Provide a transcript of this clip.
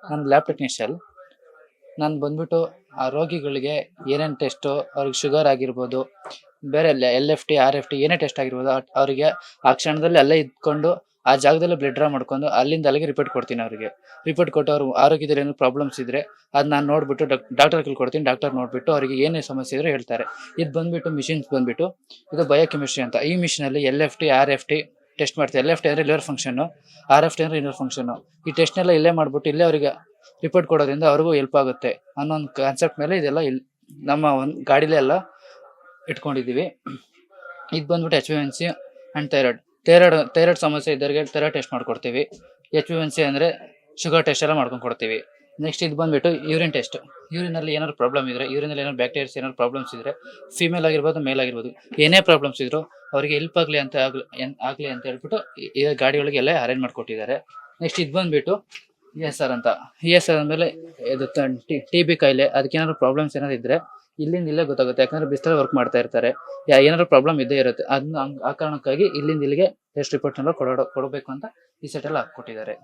ನಾನು lab technician. ನಾನು ಬಂದ್ಬಿಟ್ಟು ಆ ರೋಗಿಗಳಿಗೆ ಏನೇನು ಟೆಸ್ಟು, ಅವ್ರಿಗೆ ಶುಗರ್ ಆಗಿರ್ಬೋದು, ಬೇರೆ LFT, RFT ಏನೇ ಟೆಸ್ಟ್ ಆಗಿರ್ಬೋದು, ಅವರಿಗೆ ಆ ಕ್ಷಣದಲ್ಲಿ ಅಲ್ಲೇ ಇದ್ಕೊಂಡು ಆ ಜಾಗದಲ್ಲೇ ಬ್ಲಡ್ ಡ್ರಾ ಮಾಡ್ಕೊಂಡು ಅಲ್ಲಿಂದ ಅಲ್ಲಿಗೆ ರಿಪೋರ್ಟ್ ಕೊಡ್ತೀನಿ ಅವರಿಗೆ. ರಿಪೋರ್ಟ್ ಕೊಟ್ಟು ಅವ್ರ ಆರೋಗ್ಯದಲ್ಲಿ ಏನಾದ್ರು ಪ್ರಾಬ್ಲಮ್ಸ್ ಇದ್ರೆ ಅದ್ ನಾನು ನೋಡ್ಬಿಟ್ಟು ಡಾಕ್ಟರ್ ಕೈಲಿ ಕೊಡ್ತೀನಿ. ಡಾಕ್ಟರ್ ನೋಡ್ಬಿಟ್ಟು ಅವರಿಗೆ ಏನೇ ಸಮಸ್ಯೆ ಇದ್ರೆ ಹೇಳ್ತಾರೆ. ಇದು ಬಂದ್ಬಿಟ್ಟು ಮಿಷಿನ್ಸ್ ಬಂದ್ಬಿಟ್ಟು ಇದು ಬಯೋಕೆಮಿಸ್ಟ್ರಿ ಅಂತ. ಈ ಮಿಷಿನಲ್ಲಿ LFT, RFT ಟೆಸ್ಟ್ ಮಾಡ್ತೀವಿ. LFT ಅಂದ್ರೆ ಲಿವರ್ ಫಂಕ್ಷನ್, RFT ಅಂದ್ರೆ ಇನ್ನರ್ ಫಂಕ್ಷನ್. ಈ ಟೆಸ್ಟ್ನೆಲ್ಲ ಇಲ್ಲೇ ಮಾಡ್ಬಿಟ್ಟು ಇಲ್ಲೇ ಅವರಿಗೆ ರಿಪೋರ್ಟ್ ಕೊಡೋದ್ರಿಂದ ಅವ್ರಿಗೂ ಹೆಲ್ಪ್ ಆಗುತ್ತೆ ಅನ್ನೋ ಒಂದು ಕಾನ್ಸೆಪ್ಟ್ ಮೇಲೆ ಇದೆಲ್ಲ ನಮ್ಮ ಒಂದು ಗಾಡಿಲೇ ಎಲ್ಲ ಇಟ್ಕೊಂಡಿದ್ದೀವಿ. ಇದು ಬಂದ್ಬಿಟ್ಟು HbA1c ಅಂಡ್ ಥೈರಾಯ್ಡ್ ಸಮಸ್ಯೆ ಇದ್ದವರಿಗೆ ಥೈರಾಯ್ಡ್ ಟೆಸ್ಟ್ ಮಾಡ್ಕೊಡ್ತೀವಿ. HbA1c ಅಂದರೆ ಶುಗರ್ ಟೆಸ್ಟ್ ಎಲ್ಲ ಮಾಡ್ಕೊಂಡು ಕೊಡ್ತೀವಿ. ನೆಕ್ಸ್ಟ್ ಇದು ಬಂದ್ಬಿಟ್ಟು ಯೂರಿನ್ ಟೆಸ್ಟ್. ಯೂರಿನಲ್ಲಿ ಏನಾದ್ರು ಪ್ರಾಬ್ಲಮ್ ಇದ್ರೆ, ಯೂರಿನಲ್ಲಿ ಏನಾದ್ರು ಬ್ಯಾಕ್ಟೀರಿಯಾಸ್ ಏನಾದ್ರು ಪ್ರಾಬ್ಲಮ್ಸ್ ಇದ್ರೆ, ಫಿಮೇಲ್ ಆಗಿರ್ಬೋದು, ಮೇಲ್ ಆಗಿರ್ಬೋದು, ಏನೇ ಪ್ರಾಬ್ಲಮ್ಸ್ ಇದ್ರು ಅವರಿಗೆ ಹೆಲ್ಪ್ ಆಗಲಿ ಅಂತ ಹೇಳ್ಬಿಟ್ಟು ಈ ಗಾಡಿ ಒಳಗೆ ಎಲ್ಲ ಅರೇಂಜ್ ಮಾಡಿಕೊಟ್ಟಿದ್ದಾರೆ. ನೆಕ್ಸ್ಟ್ ಇದು ಬಂದ್ಬಿಟ್ಟು ESR ಅಂತ. ESR ಅಂದಮೇಲೆ ಇದು TB ಕಾಯಿಲೆ, ಅದಕ್ಕೇನಾದ್ರು ಪ್ರಾಬ್ಲಮ್ಸ್ ಏನಾದ್ರು ಇದ್ರೆ ಇಲ್ಲಿಂದ ಇಲ್ಲೇ ಗೊತ್ತಾಗುತ್ತೆ. ಯಾಕಂದ್ರೆ ಬಿಸ್ತರಲ್ಲಿ ವರ್ಕ್ ಮಾಡ್ತಾ ಇರ್ತಾರೆ, ಏನಾದ್ರು ಪ್ರಾಬ್ಲಮ್ ಇದ್ದೇ ಇರುತ್ತೆ. ಅದನ್ನ ಆ ಕಾರಣಕ್ಕಾಗಿ ಇಲ್ಲಿಂದ ಇಲ್ಲಿಗೆ ಟೆಸ್ಟ್ ರಿಪೋರ್ಟ್ ಎಲ್ಲ ಕೊಡಬೇಕು ಅಂತ ಈ ಸೆಟ್ ಎಲ್ಲ ಹಾಕ್ಕೊಟ್ಟಿದ್ದಾರೆ.